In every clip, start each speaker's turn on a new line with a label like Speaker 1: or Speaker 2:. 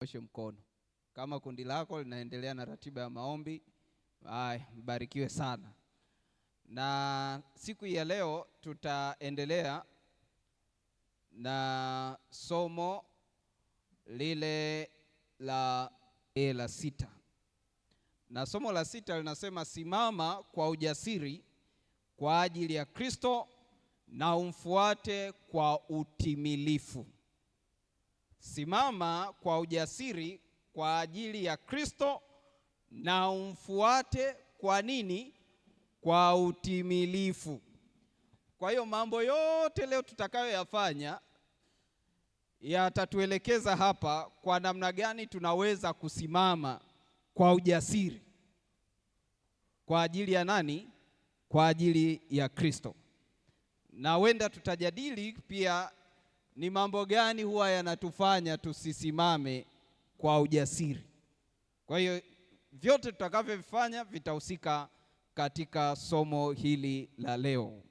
Speaker 1: Oshe mkono. Kama kundi lako linaendelea na ratiba ya maombi, mbarikiwe sana. Na siku ya leo tutaendelea na somo lile la 6. Na somo la 6 linasema simama kwa ujasiri kwa ajili ya Kristo na umfuate kwa utimilifu. Simama kwa ujasiri kwa ajili ya Kristo na umfuate kwa nini? Kwa utimilifu. Kwa hiyo mambo yote leo tutakayoyafanya yatatuelekeza hapa kwa namna gani tunaweza kusimama kwa ujasiri kwa ajili ya nani? Kwa ajili ya Kristo. Na wenda tutajadili pia ni mambo gani huwa yanatufanya tusisimame kwa ujasiri. Kwa hiyo vyote tutakavyovifanya vitahusika katika somo hili la leo.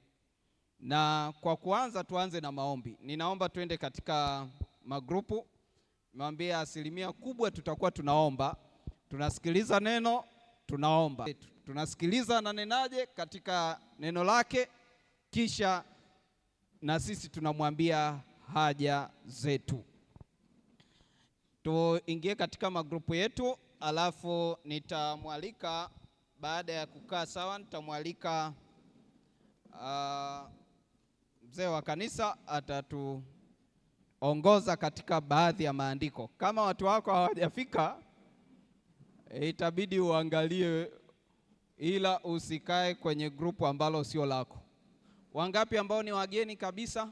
Speaker 1: Na kwa kuanza tuanze na maombi. Ninaomba tuende katika magrupu. Nimwambia asilimia kubwa tutakuwa tunaomba. Tunasikiliza neno, tunaomba. Tunasikiliza na nenaje katika neno lake, kisha na sisi tunamwambia haja zetu. Tuingie katika magrupu yetu, alafu nitamwalika baada ya kukaa sawa, nitamwalika mzee wa kanisa atatuongoza katika baadhi ya maandiko. Kama watu wako hawajafika, itabidi uangalie, ila usikae kwenye grupu ambalo sio lako. Wangapi ambao ni wageni kabisa?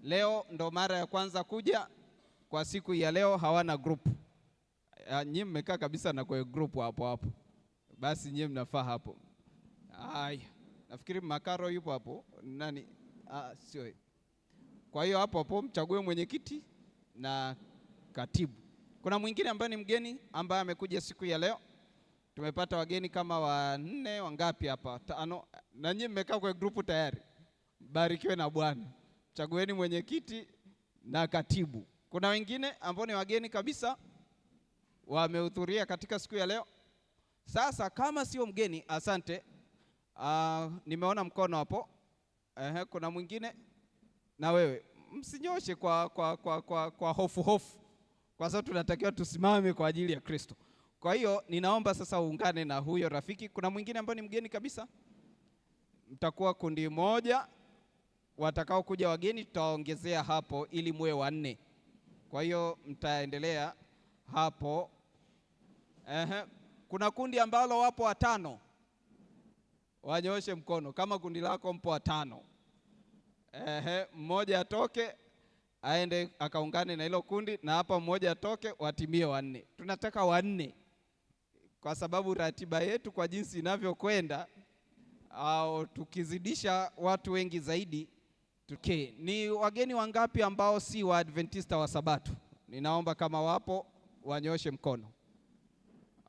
Speaker 1: Leo ndo mara ya kwanza kuja kwa siku ya leo, hawana grupu. Nyinyi mmekaa kabisa na kwa grupu hapo. Basi nyinyi mnafaa hapo. Nafikiri Makaro yupo hapo. Nani? Sio. Kwa hiyo hapo mchague mwenyekiti na katibu. Kuna mwingine ambaye ni mgeni ambaye amekuja siku ya leo. Tumepata wageni kama 4, wangapi hapa? 5. Na nyinyi mmekaa kwa grupu tayari. Barikiwe na Bwana. Chagueni mwenyekiti na katibu. Kuna wengine ambao ni wageni kabisa wamehudhuria katika siku ya leo. Sasa kama sio mgeni, asante. Nimeona mkono hapo. Kuna mwingine na wewe. Msinyoshe kwa hofu. Kwa sababu tunatakiwa tusimame kwa ajili ya Kristo. Kwa hiyo ninaomba sasa uungane na huyo rafiki. Kuna mwingine ambaye ni mgeni kabisa? Mtakuwa kundi moja. Watakao kuja wageni tutaongezea hapo ili muwe 4. Kwa hiyo mtaendelea hapo. Kuna kundi ambalo wapo 5. Wanyooshe mkono kama kundi lako mpo 5. Mmoja atoke aende akaungane na hilo kundi, na hapa mmoja atoke watimie 4. Tunataka 4 kwa sababu ratiba yetu kwa jinsi inavyokwenda, au tukizidisha watu wengi zaidi. Ni wageni wangapi ambao si wa Adventista wa Sabato? Ninaomba kama wapo wanyoshe mkono.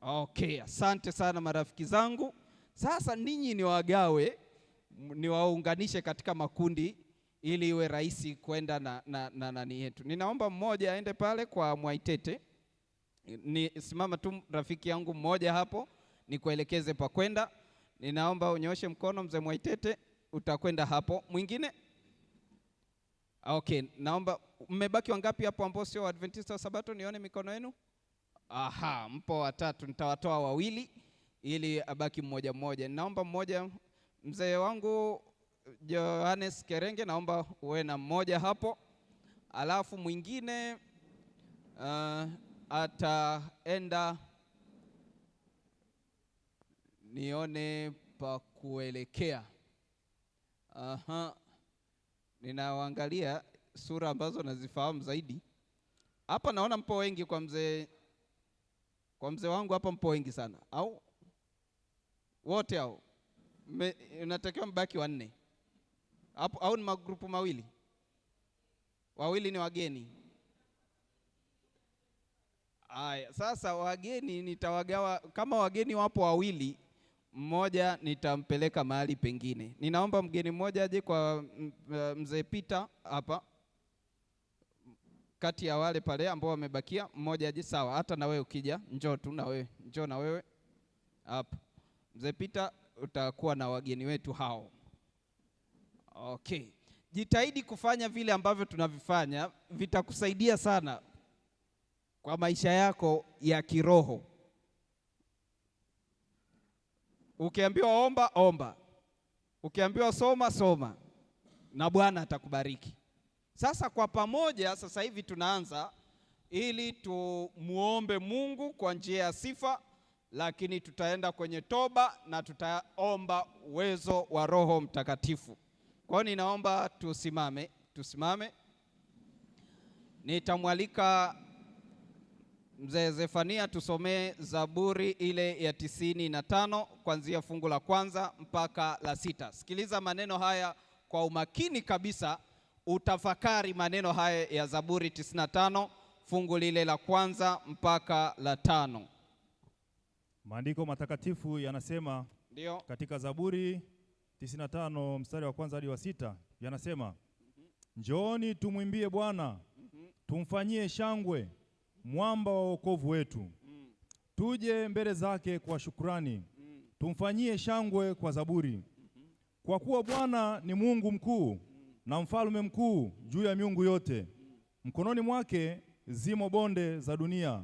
Speaker 1: Okay, asante sana marafiki zangu. Sasa ninyi ni wagawe, ni waunganishe katika makundi ili iwe rahisi kwenda na nani yetu. Ninaomba mmoja aende pale kwa Mwaitete. Simama tu rafiki yangu mmoja hapo, nikuelekeze pa kwenda. Ninaomba unyoshe mkono mzee Mwaitete, utakwenda hapo. Mwingine? Okay, naomba mmebaki wangapi hapo ambao sio Adventista wa Sabato? Nione mikono yenu. Mpo 3. Nitawatoa 2 ili abaki mmoja. Naomba mmoja, mzee wangu Johannes Kerenge, naomba uwe na mmoja hapo. Alafu mwingine ataenda nione pa kuelekea. Ninawaangalia sura ambazo nazifahamu zaidi. Hapa naona mpo wengi kwa mzee wangu hapa, mpo wengi sana. Au wote hao unatakiwa mbaki 4. Hapo au ni magrupu mawili? 2 ni wageni. Sasa wageni nitawagawa, kama wageni wapo 2, mmoja nitampeleka mahali pengine. Ninaomba mgeni mmoja aje kwa mzee Peter hapa. kati ya wale pale ambao wamebakia, mmoja aje. Sawa, hata na wewe ukija, njoo tu na wewe, njoo na wewe hapa. Mzee Peter, utakuwa na wageni wetu hao. Okay, jitahidi kufanya vile ambavyo tunavifanya, vitakusaidia sana kwa maisha yako ya kiroho. Ukiambiwa omba, omba. Ukiambiwa soma, soma, na Bwana atakubariki. Sasa kwa pamoja, sasa hivi tunaanza ili tumuombe Mungu kwa njia ya sifa, lakini tutaenda kwenye toba na tutaomba uwezo wa Roho Mtakatifu. Kwa hiyo ninaomba tusimame. Nitamwalika Mzee Zefania tusomee Zaburi ile ya 95 kuanzia fungu la kwanza mpaka la 6. Sikiliza maneno haya kwa umakini kabisa, utafakari maneno haya ya Zaburi 95 fungu lile la kwanza mpaka la 5.
Speaker 2: Maandiko matakatifu yanasema,
Speaker 1: ndio, katika
Speaker 2: Zaburi 95 mstari wa kwanza hadi wa 6 yanasema, Njooni tumwimbie Bwana, tumfanyie shangwe, mwamba wa wokovu wetu. Tuje mbele zake kwa shukrani, tumfanyie shangwe kwa zaburi. Kwa kuwa Bwana ni Mungu mkuu na mfalme mkuu juu ya miungu yote. Mkononi mwake zimo bonde za dunia,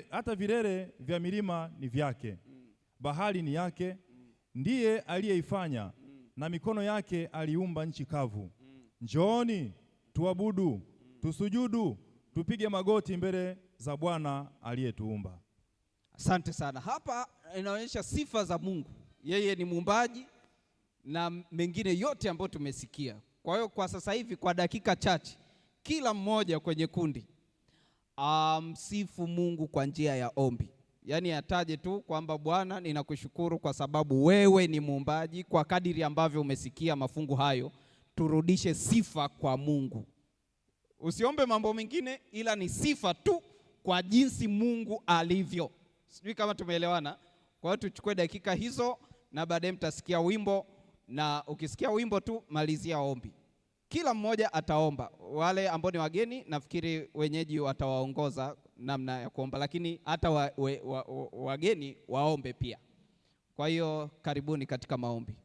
Speaker 2: hata vilele vya milima ni vyake. Bahari ni yake, ndiye aliyeifanya, na mikono yake aliumba nchi kavu. Njooni tuabudu, tusujudu, tupige magoti mbele za Bwana aliyetuumba.
Speaker 1: Asante sana. Hapa inaonyesha sifa za Mungu. Yeye ni muumbaji na mengine yote ambayo tumesikia. Kwa hiyo kwa sasa hivi, kwa dakika chache, kila mmoja kwenye kundi amsifu Mungu kwa njia ya ombi. Yaani ataje tu kwamba Bwana, ninakushukuru kwa sababu wewe ni muumbaji. Kwa kadiri ambavyo umesikia mafungu hayo, turudishe sifa kwa Mungu. Usiombe mambo mengine, ila ni sifa tu kwa jinsi Mungu alivyo. Sijui kama tumeelewana. Kwa hiyo tuchukue dakika hizo na baadaye mtasikia wimbo, na ukisikia wimbo tu malizia ombi. Kila mmoja ataomba. Wale ambao ni wageni, nafikiri wenyeji watawaongoza namna ya kuomba, lakini hata wageni waombe pia. Kwa hiyo karibuni katika maombi.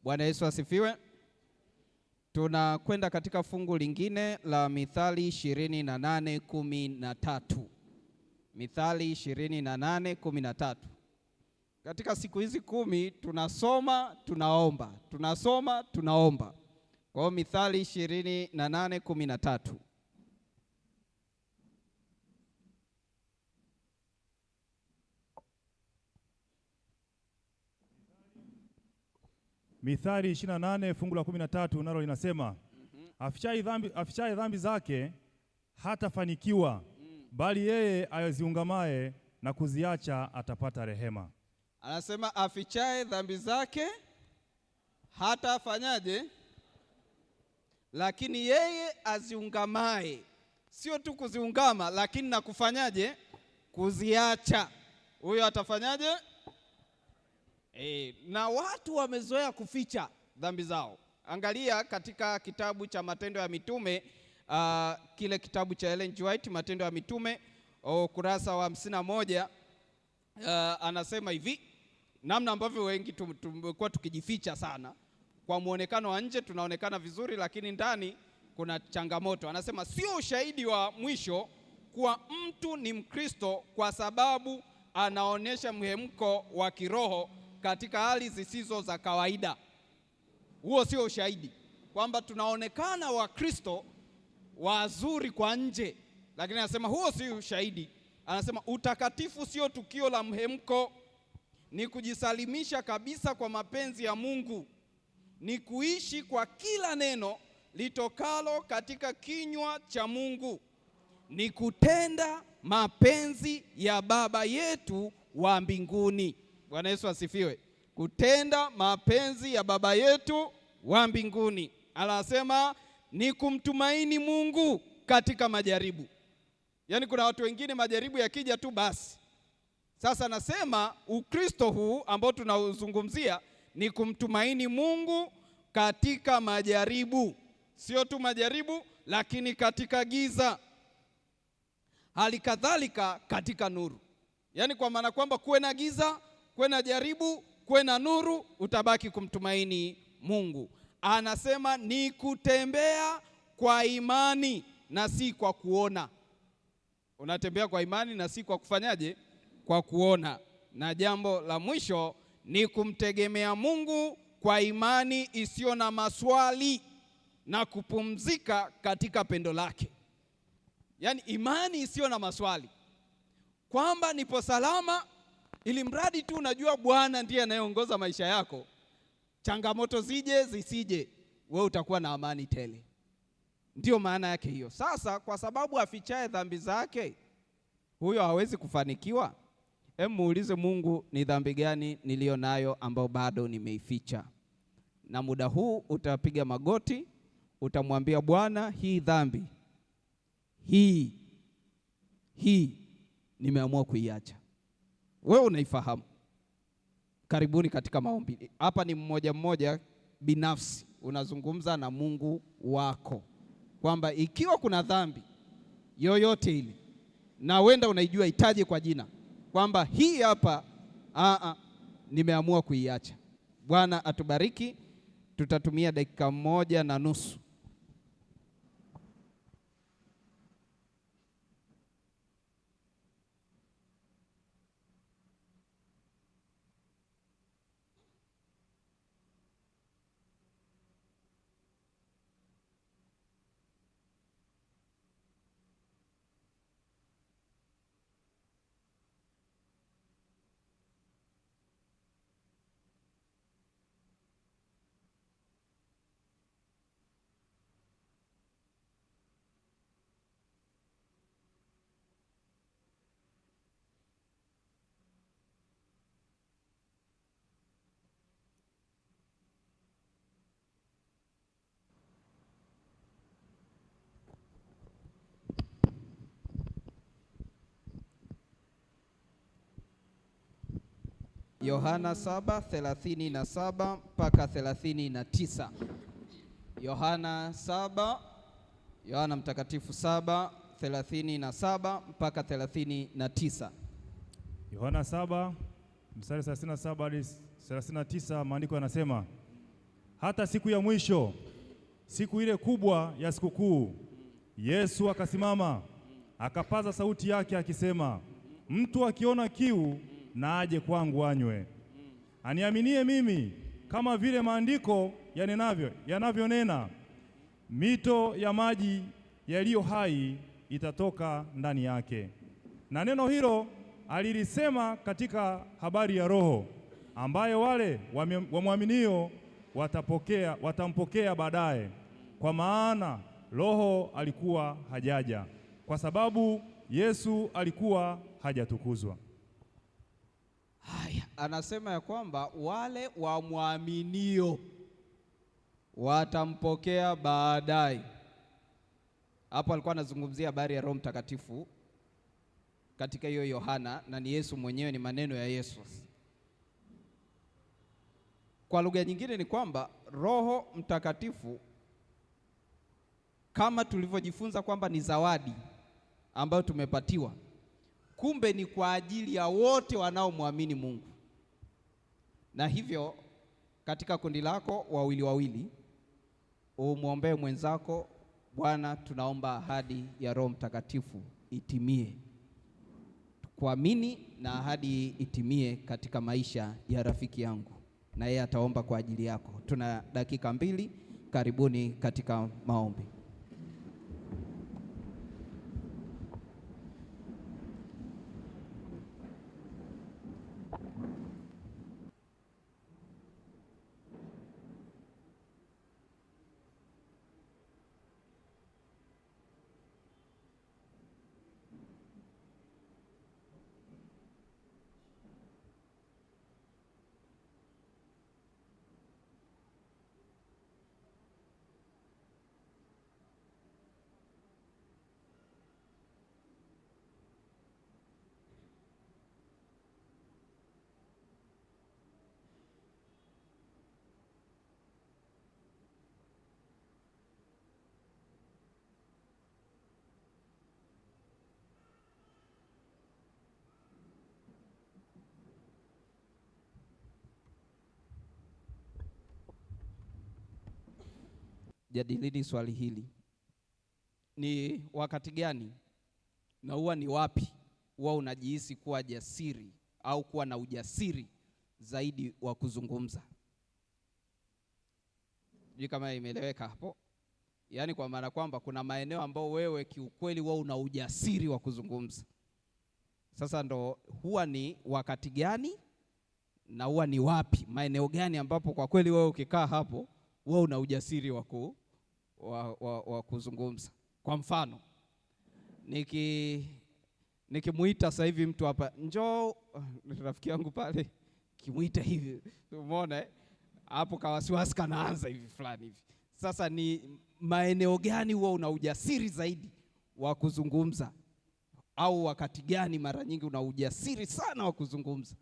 Speaker 1: Bwana Yesu asifiwe. Tunakwenda katika fungu lingine la Mithali 28:13. Mithali 28:13. Katika siku hizi 10 tunasoma, tunaomba. Tunasoma, tunaomba. Kwa hiyo Mithali 28:13.
Speaker 2: Mithali 28 fungu la 13 nalo linasema, afichaye dhambi zake hatafanikiwa, bali yeye ayaziungamaye na kuziacha atapata rehema.
Speaker 1: Anasema afichaye dhambi zake hatafanyaje? Lakini yeye aziungamaye, sio tu kuziungama, lakini na kufanyaje? Kuziacha, huyo atafanyaje? Na watu wamezoea kuficha dhambi zao. Angalia katika kitabu cha Matendo ya Mitume kile kitabu cha Ellen G. White, Matendo ya Mitume, ukurasa wa 51. Anasema hivi, namna ambavyo wengi tumekuwa tukijificha sana. Kwa muonekano wa nje tunaonekana vizuri, lakini ndani kuna changamoto. Anasema sio ushahidi wa mwisho kuwa mtu ni Mkristo kwa sababu anaonyesha mhemko wa kiroho katika hali zisizo za kawaida. Huo sio ushahidi kwamba tunaonekana Wakristo wazuri kwa nje, lakini anasema huo si ushahidi. Anasema utakatifu sio tukio la mhemko, ni kujisalimisha kabisa kwa mapenzi ya Mungu, ni kuishi kwa kila neno litokalo katika kinywa cha Mungu, ni kutenda mapenzi ya Baba yetu wa mbinguni. Bwana Yesu asifiwe. Kutenda mapenzi ya Baba yetu wa mbinguni. Anasema ni kumtumaini Mungu katika majaribu. Yaani kuna watu wengine majaribu yakija tu basi. Sasa nasema Ukristo huu ambao tunauzungumzia ni kumtumaini Mungu katika majaribu. Sio tu majaribu, lakini katika giza. Hali kadhalika katika nuru. Yaani kwa maana kwamba kuwe na giza, kuwe na jaribu, kuwe na nuru, utabaki kumtumaini Mungu. Anasema ni kutembea kwa imani na si kwa kuona. Unatembea kwa imani na si kwa kufanyaje? Kwa kuona. Na jambo la mwisho ni kumtegemea Mungu kwa imani isiyo na maswali na kupumzika katika pendo lake. Yaani imani isiyo na maswali, kwamba nipo salama, ili mradi tu unajua Bwana ndiye anayeongoza maisha yako. Changamoto zije zisije, wewe utakuwa na amani tele. Ndiyo maana yake hiyo. Sasa kwa sababu afichaye dhambi zake, huyo hawezi kufanikiwa. Muulize Mungu, ni dhambi gani niliyo nayo ambao bado nimeificha? Na muda huu utapiga magoti, utamwambia Bwana, hii dhambi hii nimeamua kuiacha. Wewe unaifahamu. Karibuni katika maombi. Hapa ni mmoja mmoja binafsi, unazungumza na Mungu wako kwamba ikiwa kuna dhambi yoyote ile na wenda unaijua, itaje kwa jina kwamba hii hapa nimeamua kuiacha. Bwana atubariki. Tutatumia dakika 1.5. Yohana 7:37 mpaka 39. Yohana Mtakatifu 7:37 mpaka 39.
Speaker 2: Yohana 7 mstari 37 hadi 39, maandiko yanasema, hata siku ya mwisho, siku ile kubwa ya sikukuu, Yesu akasimama akapaza sauti yake akisema, mtu akiona kiu na aje kwangu anywe. Aniaminie mimi, kama vile maandiko yanavyonena, mito ya maji yaliyo hai itatoka ndani yake. Na neno hilo alilisema katika habari ya Roho, ambaye wale wamwaminio watampokea baadaye, kwa maana Roho alikuwa hajaja, kwa sababu Yesu alikuwa hajatukuzwa.
Speaker 1: Haya, anasema ya kwamba wale wamwaminio watampokea baadaye. Hapo alikuwa anazungumzia habari ya Roho Mtakatifu katika hiyo Yohana, na ni Yesu mwenyewe, ni maneno ya Yesu. Kwa lugha nyingine ni kwamba Roho Mtakatifu kama tulivyojifunza kwamba ni zawadi ambayo tumepatiwa, kumbe ni kwa ajili ya wote wanaomwamini Mungu. Na hivyo katika kundi lako wawili wawili, umwombee mwenzako, Bwana, tunaomba ahadi ya Roho Mtakatifu itimie. Kuamini na ahadi itimie katika maisha ya rafiki yangu, na yeye ataomba kwa ajili yako. Tuna dakika 2, karibuni katika maombi. Jadilini swali hili. Ni wakati gani na huwa ni wapi huwa unajihisi kuwa jasiri au kuwa na ujasiri zaidi wa kuzungumza? Sijui kama imeeleweka hapo. Yaani kwa maana kwamba kuna maeneo ambayo wewe kiukweli huwa una ujasiri wa kuzungumza. Sasa ndo huwa ni wakati gani na huwa ni wapi, maeneo gani ambapo kwa kweli wewe ukikaa hapo wewe una ujasiri wa kuzungumza. Kwa mfano, nikimuita sasa hivi mtu hapa, njoo, rafiki yangu pale, kimuita hivi, umeona hapo kawasiwasi kanaanza hivi fulani hivi. Sasa ni maeneo gani huwa una ujasiri zaidi wa kuzungumza, au wakati gani mara nyingi una ujasiri sana wa kuzungumza?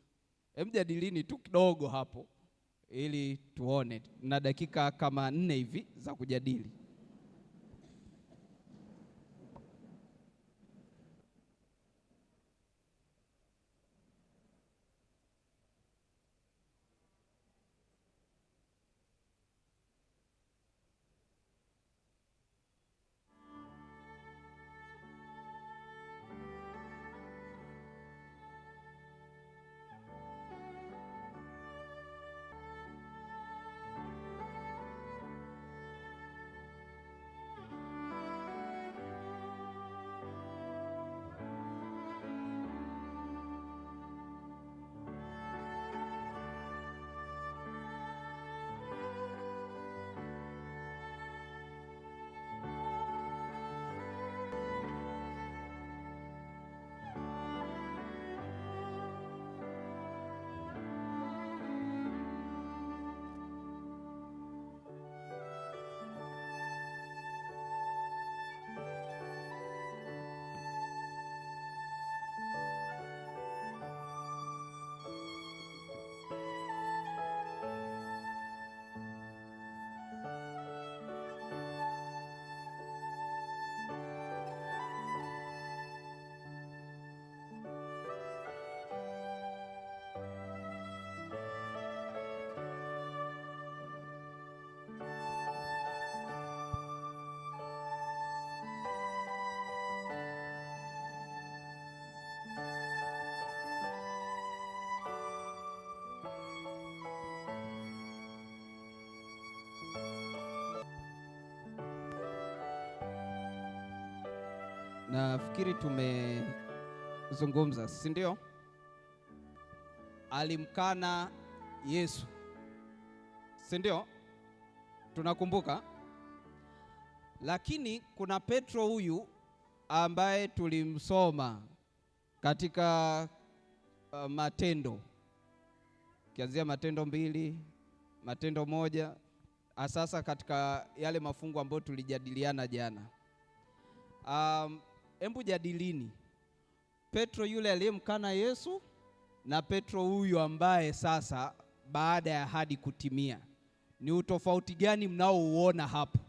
Speaker 1: Jadilini tu kidogo hapo ili tuone. Na dakika kama 4 hivi za kujadili. Nafikiri tumezungumza, si ndio? Alimkana Yesu, si ndio? Tunakumbuka. Lakini kuna Petro huyu ambaye tulimsoma katika Matendo, kianzia Matendo 2, Matendo 1, sasa katika yale mafungu ambayo tulijadiliana jana. Hebu jadilini Petro yule aliyemkana Yesu na Petro huyu ambaye sasa baada ya ahadi kutimia, ni utofauti gani mnaouona hapo?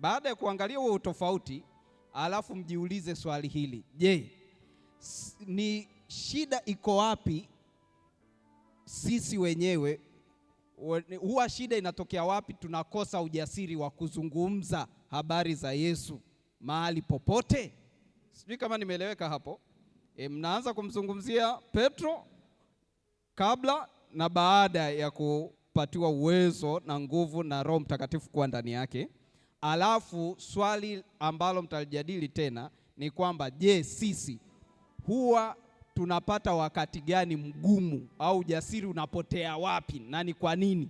Speaker 1: baada ya kuangalia huo utofauti, alafu mjiulize swali hili: je, ni shida iko wapi? Sisi wenyewe huwa shida inatokea wapi? Tunakosa ujasiri wa kuzungumza habari za Yesu mahali popote. Sijui kama nimeeleweka hapo. Mnaanza kumzungumzia Petro kabla na baada ya kupatiwa uwezo na nguvu na Roho Mtakatifu kuwa ndani yake. Alafu swali ambalo mtalijadili tena ni kwamba je, sisi huwa tunapata wakati gani mgumu au ujasiri unapotea wapi na ni kwa nini?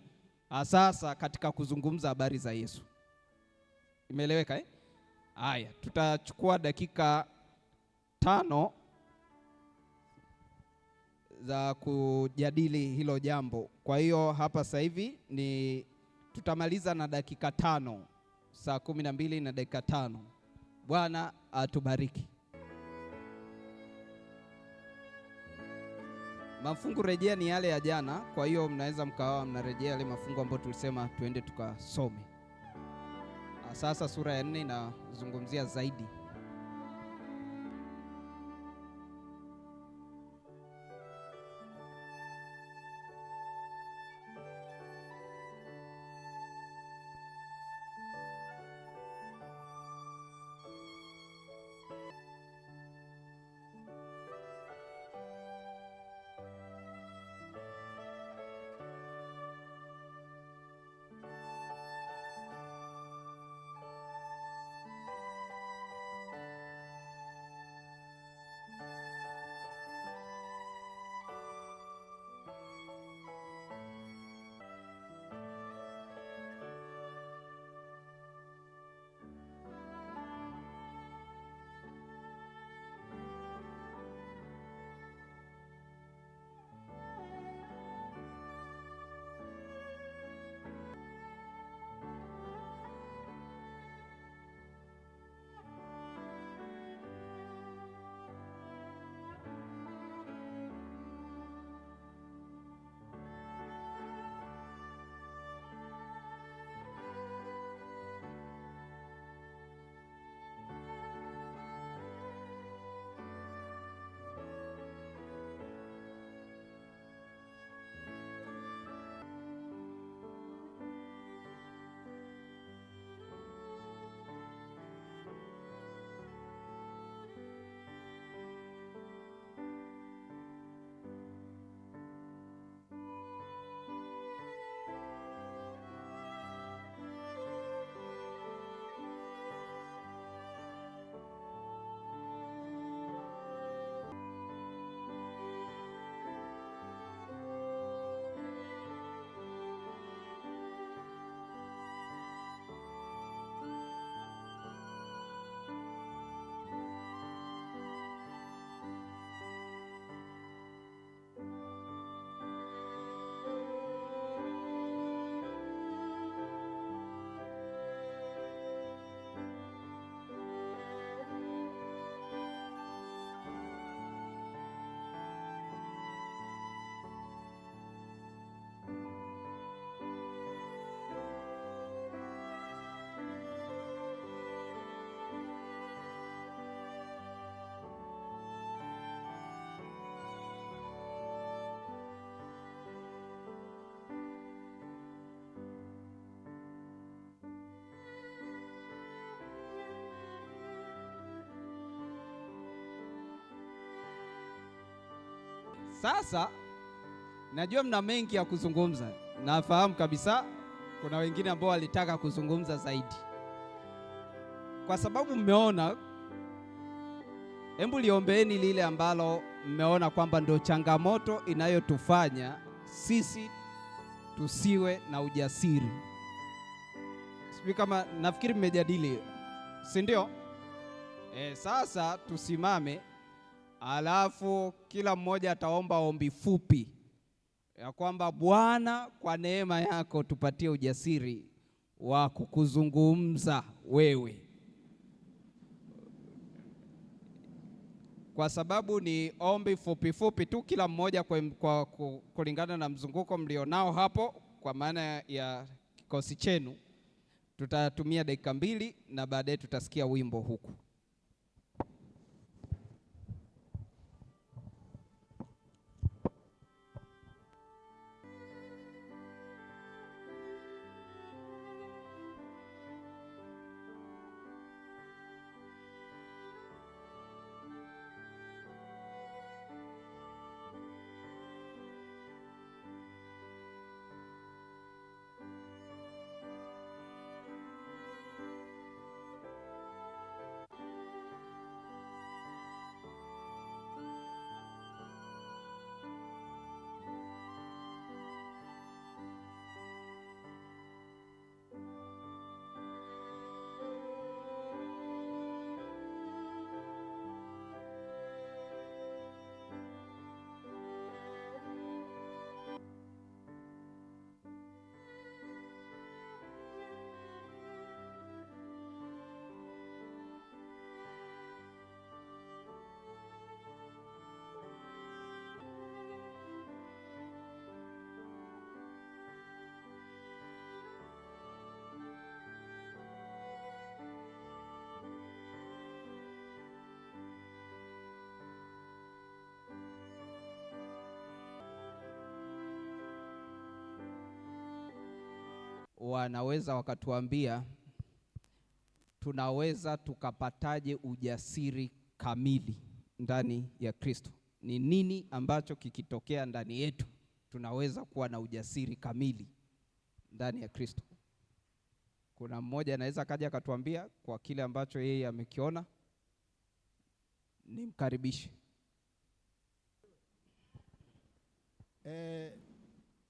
Speaker 1: Sasa katika kuzungumza habari za Yesu. Imeeleweka eh? Haya, tutachukua dakika 5 za kujadili hilo jambo. Kwa hiyo hapa sasa hivi ni tutamaliza na dakika 5, saa 12 na dakika 5. Bwana atubariki. Mafungu rejea ni yale ya jana, kwa hiyo mnaweza mkawa mnarejea yale mafungu ambayo tulisema tuende tukasome. Sasa sura ya 4 inazungumzia zaidi. Sasa najua mna mengi ya kuzungumza. Nafahamu kabisa kuna wengine ambao walitaka kuzungumza zaidi. Kwa sababu mmeona, hebu liombeeni lile ambalo mmeona kwamba ndio changamoto inayotufanya sisi tusiwe na ujasiri. Sijui kama nafikiri mmejadili, si ndio? Sasa tusimame, alafu kila mmoja ataomba ombi fupi ya kwamba Bwana, kwa neema yako tupatie ujasiri wa kukuzungumza wewe, kwa sababu ni ombi fupi fupi tu, kila mmoja kwa kulingana na mzunguko mlionao hapo, kwa maana ya kikosi chenu Tutatumia dakika 2 na baadaye tutasikia wimbo huku. Wanaweza wakatuambia tunaweza tukapataje ujasiri kamili ndani ya Kristo? Ni nini ambacho kikitokea ndani yetu tunaweza kuwa na ujasiri kamili ndani ya Kristo? Kuna mmoja anaweza kaja akatuambia kwa kile ambacho yeye amekiona? Nimkaribishe.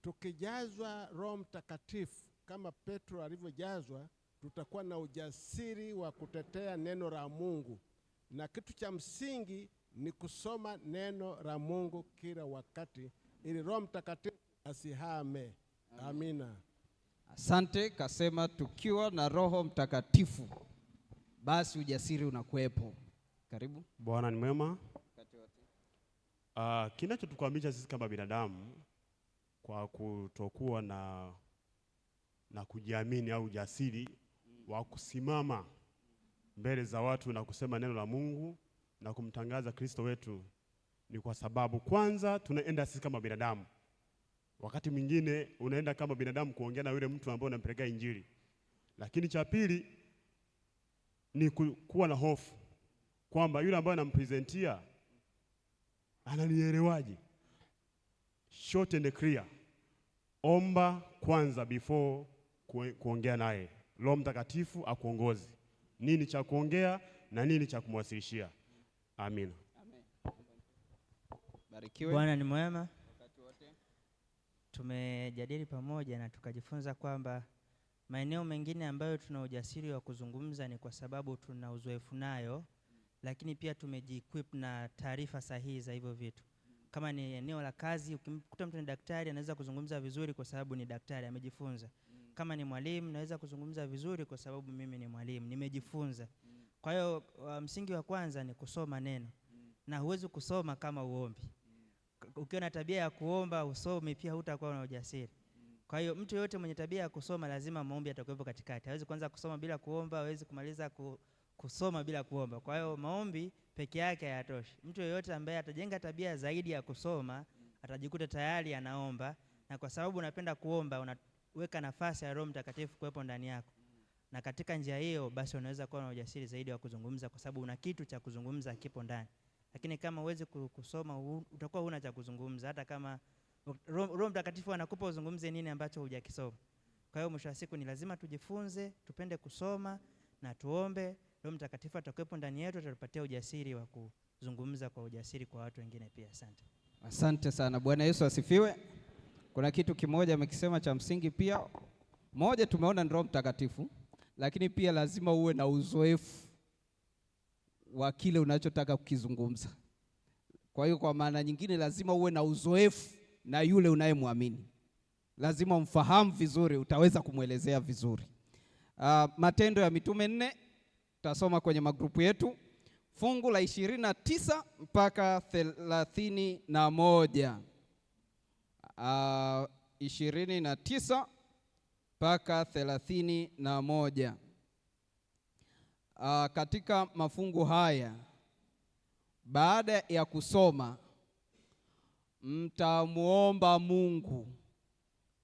Speaker 3: Tukijazwa Roho Mtakatifu kama Petro alivyojazwa, tutakuwa na ujasiri wa kutetea neno la Mungu, na kitu cha msingi ni kusoma neno la Mungu kila wakati ili Roho Mtakatifu asihame. Amina.
Speaker 1: Asante. Kasema tukiwa na Roho Mtakatifu basi ujasiri unakuwepo. Karibu.
Speaker 4: Bwana ni mwema. Kinachotukwamisha sisi kama binadamu kwa kutokuwa na kujiamini au ujasiri wa kusimama mbele za watu na kusema neno la Mungu na kumtangaza Kristo wetu, ni kwa sababu kwanza tunaenda sisi kama binadamu. Wakati mwingine unaenda kama binadamu kuongea na yule mtu ambaye unampelekea Injili. Lakini cha pili ni kuwa na hofu kwamba yule ambaye anampresentia ananielewaje? Short and clear. Omba kwanza before kuongea naye. Roho Mtakatifu akuongoze nini cha kuongea na nini cha kumwasilishia. Amina.
Speaker 1: Amen. Barikiwe.
Speaker 5: Bwana ni mwema. Tumejadili pamoja na tukajifunza kwamba maeneo mengine ambayo tuna ujasiri wa kuzungumza ni kwa sababu tuna uzoefu nayo, lakini pia tumeji-equip na taarifa sahihi za hivyo vitu. Kama ni eneo la kazi, ukimkuta mtu ni daktari anaweza kuzungumza vizuri kwa sababu ni daktari, amejifunza. Kama ni mwalimu naweza kuzungumza vizuri kwa sababu mimi ni mwalimu, nimejifunza. Kwa hiyo msingi wa kwanza ni kusoma neno. Na huwezi kusoma kama uombi. Ukiwa na tabia ya kuomba usome pia hutakuwa na ujasiri. Kwa hiyo mtu yote mwenye tabia ya kusoma lazima maombi yatakuwepo katikati. Hawezi kuanza kusoma bila kuomba, hawezi kumaliza kusoma bila kuomba. Kwa hiyo maombi peke yake hayatoshi. Mtu yoyote ambaye atajenga tabia zaidi ya kusoma atajikuta tayari anaomba, na kwa sababu unapenda kuomba unaweka nafasi ya Roho Mtakatifu kuwepo ndani yako. Na katika njia hiyo basi unaweza kuwa na ujasiri zaidi wa kuzungumza kwa sababu una kitu cha kuzungumza kipo ndani. Lakini kama uweze kusoma utakuwa huna cha kuzungumza, hata kama Roho Mtakatifu anakupa uzungumze nini ambacho hujakisoma. Kwa hiyo mwisho wa siku ni lazima tujifunze, tupende kusoma na tuombe. Roho Mtakatifu atakuwepo ndani yetu, atatupatia ujasiri wa kuzungumza kwa ujasiri kwa watu wengine pia. Asante.
Speaker 1: Asante sana. Bwana Yesu asifiwe. Kuna kitu kimoja amekisema cha msingi pia. Moja, tumeona ni Roho Mtakatifu, lakini pia lazima uwe na uzoefu wa kile unachotaka kukizungumza. Kwa hiyo kwa maana nyingine lazima uwe na uzoefu na yule unayemwamini. Lazima umfahamu vizuri, utaweza kumwelezea vizuri. Matendo ya Mitume 4 tutasoma kwenye magrupu yetu, fungu la 29 mpaka 31. 29 mpaka 31. Katika mafungu haya, baada ya kusoma, mtamuomba Mungu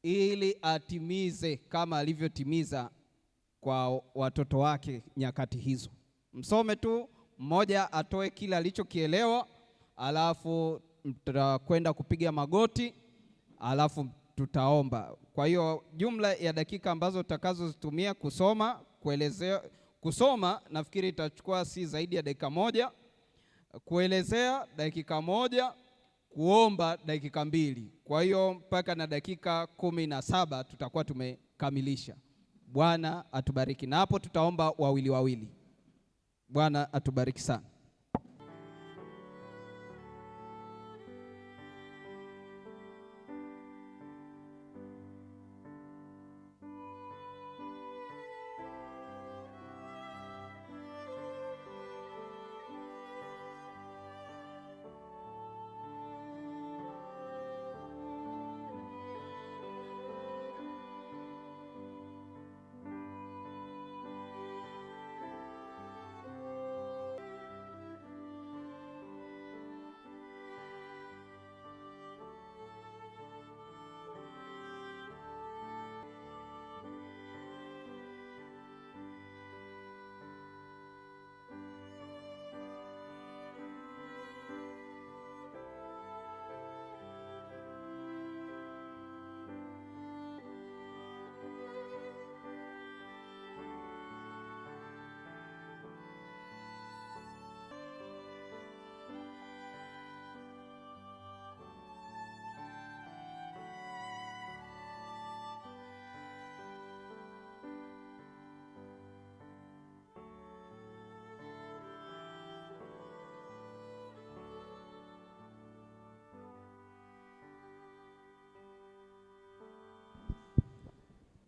Speaker 1: ili atimize kama alivyotimiza kwa watoto wake nyakati hizo. Msome tu, mmoja atoe kile alichokielewa, alafu mtakwenda kupiga magoti, alafu tutaomba. Kwa hiyo jumla ya dakika ambazo tutakazozitumia kusoma, kuelezea, kusoma nafikiri itachukua si zaidi ya dakika moja, kuelezea dakika moja, kuomba dakika 2. Kwa hiyo mpaka na dakika 17 tutakuwa tumekamilisha. Bwana atubariki. Na hapo tutaomba wawili wawili. Bwana atubariki sana.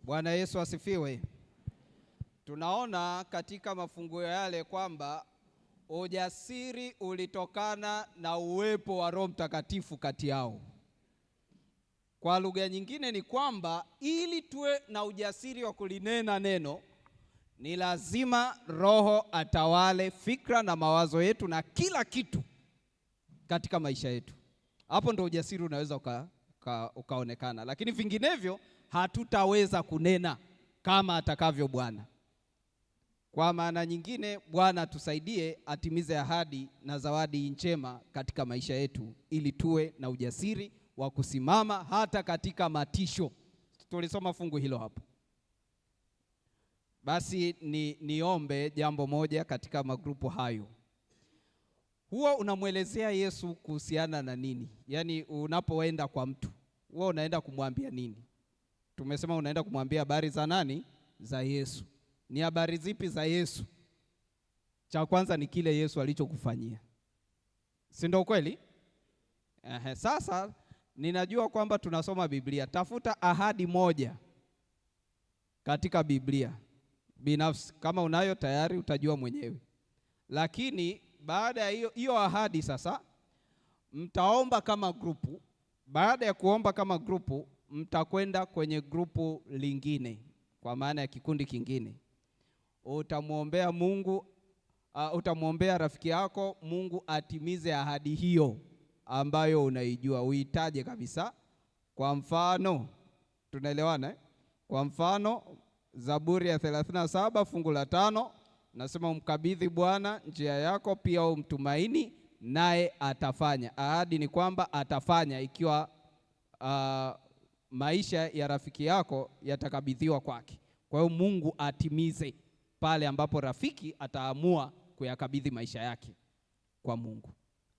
Speaker 1: Bwana Yesu asifiwe. Tunaona katika mafungu yale kwamba ujasiri ulitokana na uwepo wa Roho Mtakatifu kati yao. Kwa lugha nyingine ni kwamba ili tuwe na ujasiri wa kulinena neno, ni lazima Roho atawale fikra na mawazo yetu na kila kitu katika maisha yetu. Hapo ndo ujasiri unaweza ukaonekana, lakini vinginevyo hatutaweza kunena kama atakavyo Bwana. Kwa maana nyingine, Bwana tusaidie atimize ahadi na zawadi njema katika maisha yetu, ili tuwe na ujasiri wa kusimama hata katika matisho. Tulisoma fungu hilo hapo. Basi niombe jambo moja katika magrupu hayo. Huwa unamwelezea Yesu kuhusiana na nini? Yaani unapoenda kwa mtu, huwa unaenda kumwambia nini? Tumesema unaenda kumwambia habari za nani? Za Yesu. Ni habari zipi za Yesu? Cha kwanza ni kile Yesu alichokufanyia. Si ndio kweli? Sasa ninajua kwamba tunasoma Biblia. Tafuta ahadi moja katika Biblia binafsi. Kama unayo tayari utajua mwenyewe. Lakini baada ya hiyo ahadi sasa mtaomba kama grupu. Baada ya kuomba kama grupu, mtakwenda kwenye grupu lingine, kwa maana ya kikundi kingine. Utamwombea Mungu, utamwombea rafiki yako Mungu atimize ahadi hiyo ambayo unaijua, uitaje kabisa. Kwa mfano, tunaelewana? Kwa mfano, Zaburi ya 37 fungu la 5 nasema umkabidhi Bwana njia yako, pia umtumaini naye atafanya. Ahadi ni kwamba atafanya ikiwa maisha ya rafiki yako yatakabidhiwa kwake. Kwa hiyo Mungu atimize pale ambapo rafiki ataamua kuyakabidhi maisha yake kwa Mungu.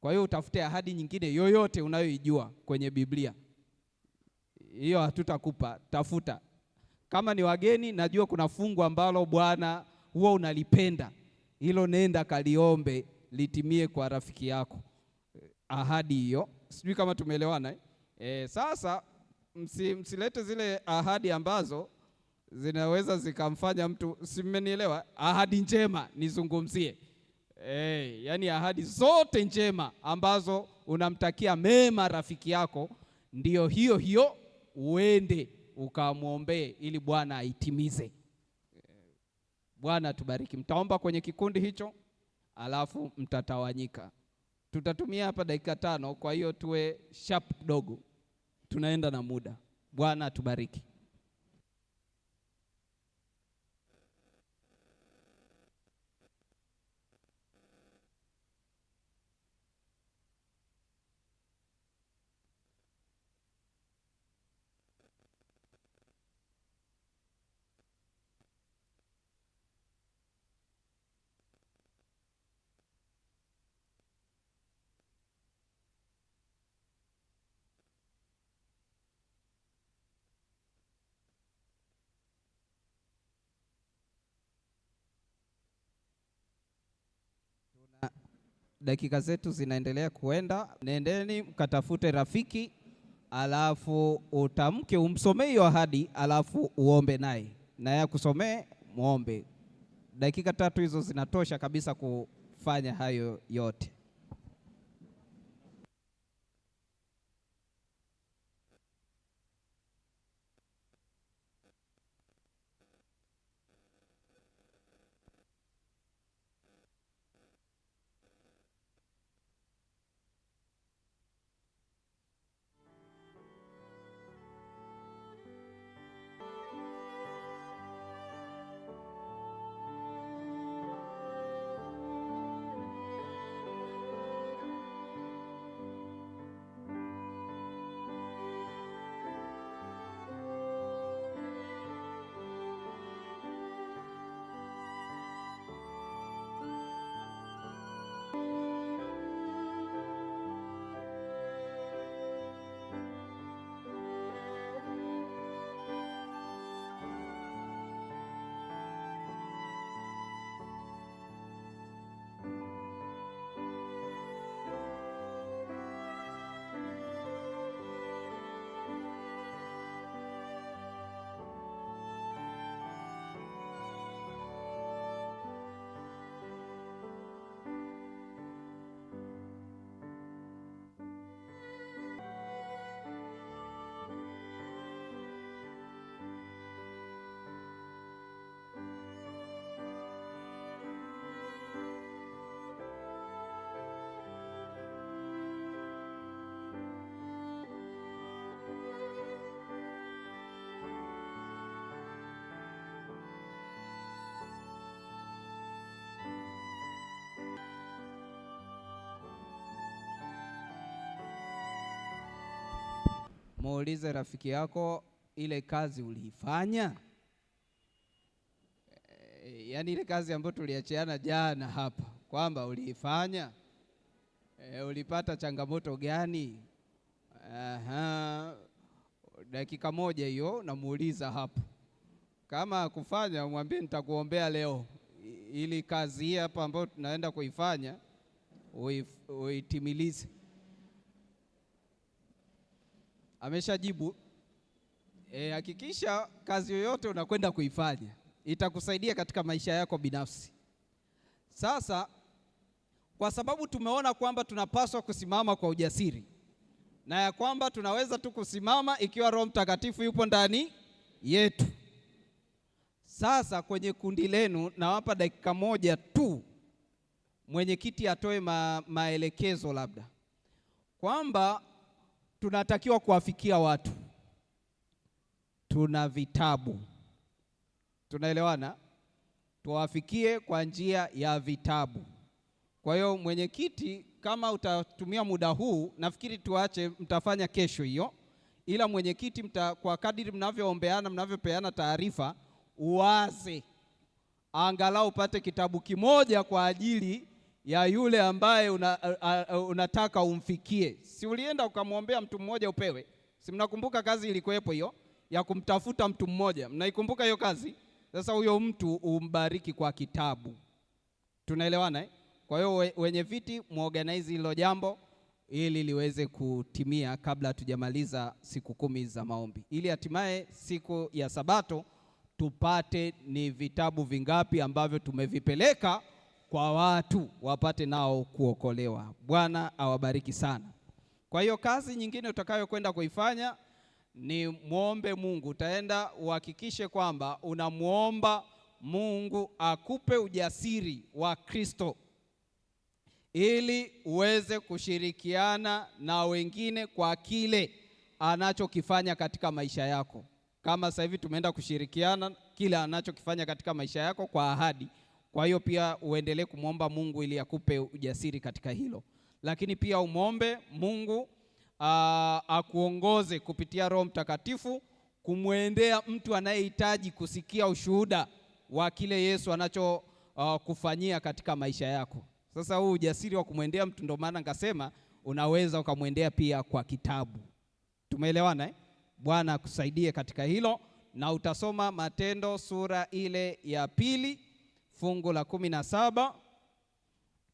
Speaker 1: Kwa hiyo utafute ahadi nyingine yoyote unayoijua kwenye Biblia. Hiyo hatutakupa, tafuta. Kama ni wageni, najua kuna fungu ambalo Bwana huwa unalipenda. Hilo nenda kaliombe litimie kwa rafiki yako. Ahadi hiyo. Sijui kama tumeelewana. Sasa msilete zile ahadi ambazo zinaweza zikamfanya mtu, si mmenielewa? Ahadi njema nizungumzie. Yani ahadi zote njema ambazo unamtakia mema rafiki yako, ndio hiyo uende ukamwombee ili Bwana aitimize. Bwana tubariki. Mtaomba kwenye kikundi hicho, alafu mtatawanyika. Tutatumia hapa dakika 5, kwa hiyo tuwe sharp kidogo, tunaenda na muda. Bwana tubariki. Dakika zetu zinaendelea kuenda. Nendeni mkatafute rafiki, alafu utamke, umsomee hiyo ahadi, alafu uombe naye akusomee, muombe. Dakika 3 hizo zinatosha kabisa kufanya hayo yote. Muulize rafiki yako, ile kazi uliifanya? Yaani ile kazi ambayo tuliachiana jana hapa, kwamba uliifanya? Ulipata changamoto gani? Dakika 1 hiyo namuuliza hapo. Kama kufanya, mwambie nitakuombea leo ili kazi hii hapa ambayo tunaenda kuifanya uitimilize. Ameshajibu. Hakikisha kazi yoyote unakwenda kuifanya itakusaidia katika maisha yako binafsi. Sasa kwa sababu tumeona kwamba tunapaswa kusimama kwa ujasiri, na ya kwamba tunaweza tu kusimama ikiwa Roho Mtakatifu yupo ndani yetu. Sasa kwenye kundi lenu nawapa dakika 1 tu, mwenyekiti atoe maelekezo labda kwamba tunatakiwa kuwafikia watu. Tuna vitabu, tunaelewana? Tuwafikie kwa njia ya vitabu. Kwa hiyo mwenyekiti, kama utatumia muda huu, nafikiri tuache, mtafanya kesho hiyo, ila mwenyekiti kwa kadiri mnavyoombeana, mnavyopeana taarifa, uwaze angalau upate kitabu kimoja kwa ajili ya yule ambaye unataka umfikie. Si ulienda ukamwombea mtu mmoja upewe? Si mnakumbuka kazi ilikuwepo hiyo ya kumtafuta mtu mmoja? Mnaikumbuka hiyo kazi? Sasa huyo mtu umbariki kwa kitabu. Tunaelewana? Kwa hiyo wenye viti muorganize hilo jambo ili liweze kutimia kabla hatujamaliza siku 10 za maombi, ili hatimaye siku ya Sabato tupate ni vitabu vingapi ambavyo tumevipeleka kwa watu wapate nao kuokolewa. Bwana awabariki sana. Kwa hiyo kazi nyingine utakayokwenda kuifanya ni muombe Mungu. Utaenda uhakikishe kwamba unamuomba Mungu akupe ujasiri wa Kristo ili uweze kushirikiana na wengine kwa kile anachokifanya katika maisha yako. Kama sasa hivi tumeenda kushirikiana kile anachokifanya katika maisha yako kwa ahadi. Kwa hiyo pia uendelee kumwomba Mungu ili akupe ujasiri katika hilo. Lakini pia umwombe Mungu akuongoze kupitia Roho Mtakatifu kumwendea mtu anayehitaji kusikia ushuhuda wa kile Yesu anacho kufanyia katika maisha yako. Sasa huu ujasiri wa kumwendea mtu, ndio maana nikasema unaweza ukamwendea pia kwa kitabu. Tumeelewana eh? Bwana akusaidie katika hilo. Na utasoma Matendo sura ile ya 2 fungu la 17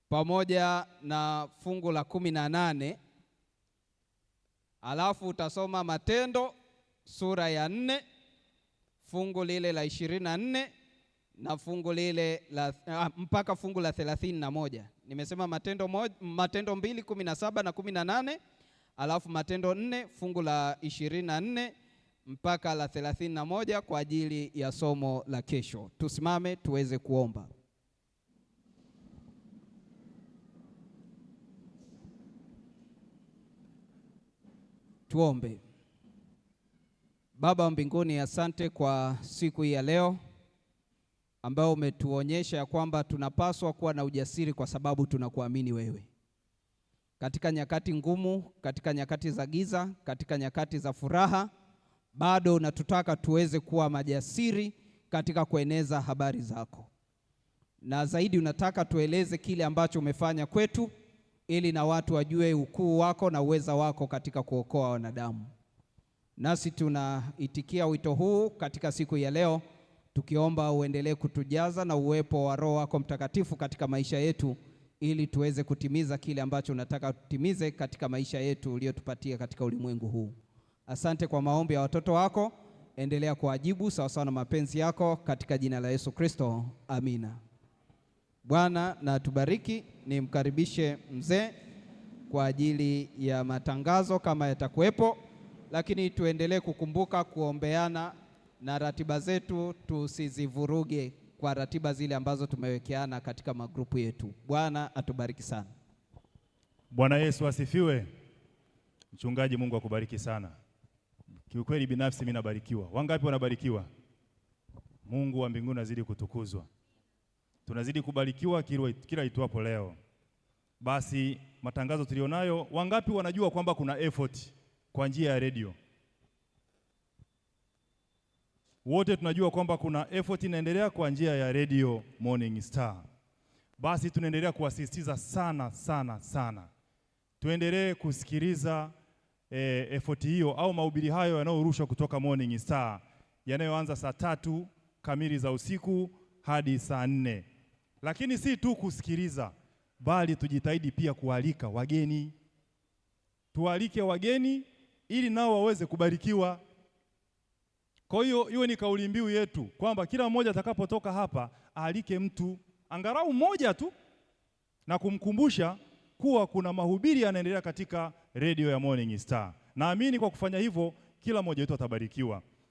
Speaker 1: pamoja na fungu la 18. Alafu utasoma Matendo sura ya 4 fungu lile la 24 na fungu lile la mpaka fungu la 31. Nimesema Matendo 2:17 na 18, alafu Matendo 4 fungu la 24 mpaka la 31 kwa ajili ya somo la kesho. Tusimame tuweze kuomba. Tuombe. Baba wa mbinguni, asante kwa siku hii ya leo ambao umetuonyesha ya kwamba tunapaswa kuwa na ujasiri kwa sababu tunakuamini wewe. Katika nyakati ngumu, katika nyakati za giza, katika nyakati za furaha, bado unatutaka tuweze kuwa majasiri katika kueneza habari zako. Na zaidi unataka tueleze kile ambacho umefanya kwetu ili na watu wajue ukuu wako na uweza wako katika kuokoa wanadamu. Nasi tunaitikia wito huu katika siku ya leo, tukiomba uendelee kutujaza na uwepo wa Roho wako Mtakatifu katika maisha yetu ili tuweze kutimiza kile ambacho unataka tutimize katika maisha yetu uliyotupatia katika ulimwengu huu. Asante kwa maombi ya watoto wako, endelea kuwajibu sawa sawa na mapenzi yako katika jina la Yesu Kristo. Amina. Bwana na atubariki. Nimkaribishe mzee kwa ajili ya matangazo kama yatakuwepo, lakini tuendelee kukumbuka kuombeana na ratiba zetu tusizivuruge kwa ratiba zile ambazo tumewekeana katika magrupu yetu. Bwana atubariki sana.
Speaker 2: Bwana Yesu asifiwe. Mchungaji, Mungu akubariki sana. Kiukweli binafsi mimi nabarikiwa. Wangapi wanabarikiwa? Mungu wa mbinguni azidi kutukuzwa. Tunazidi kubarikiwa kila itwapo leo. Basi matangazo tulionayo, wangapi wanajua kwamba kuna effort kwa njia ya radio? Wote tunajua kwamba kuna effort inaendelea kwa njia ya Radio Morning Star. Basi tunaendelea kuwasisitiza sana. Tuendelee kusikiliza effort hiyo au mahubiri hayo yanayorushwa kutoka Morning Star yanayoanza saa 3 kamili za usiku hadi saa 4. Lakini si tu kusikiliza, bali tujitahidi pia kualika wageni. Tualike wageni ili nao waweze kubarikiwa. Kwa hiyo iwe ni kauli mbiu yetu kwamba kila mmoja atakapotoka hapa aalike mtu angalau mmoja tu na kumkumbusha kuwa kuna mahubiri yanaendelea katika radio ya Morning Star. Naamini kwa kufanya hivyo kila mmoja wetu atabarikiwa.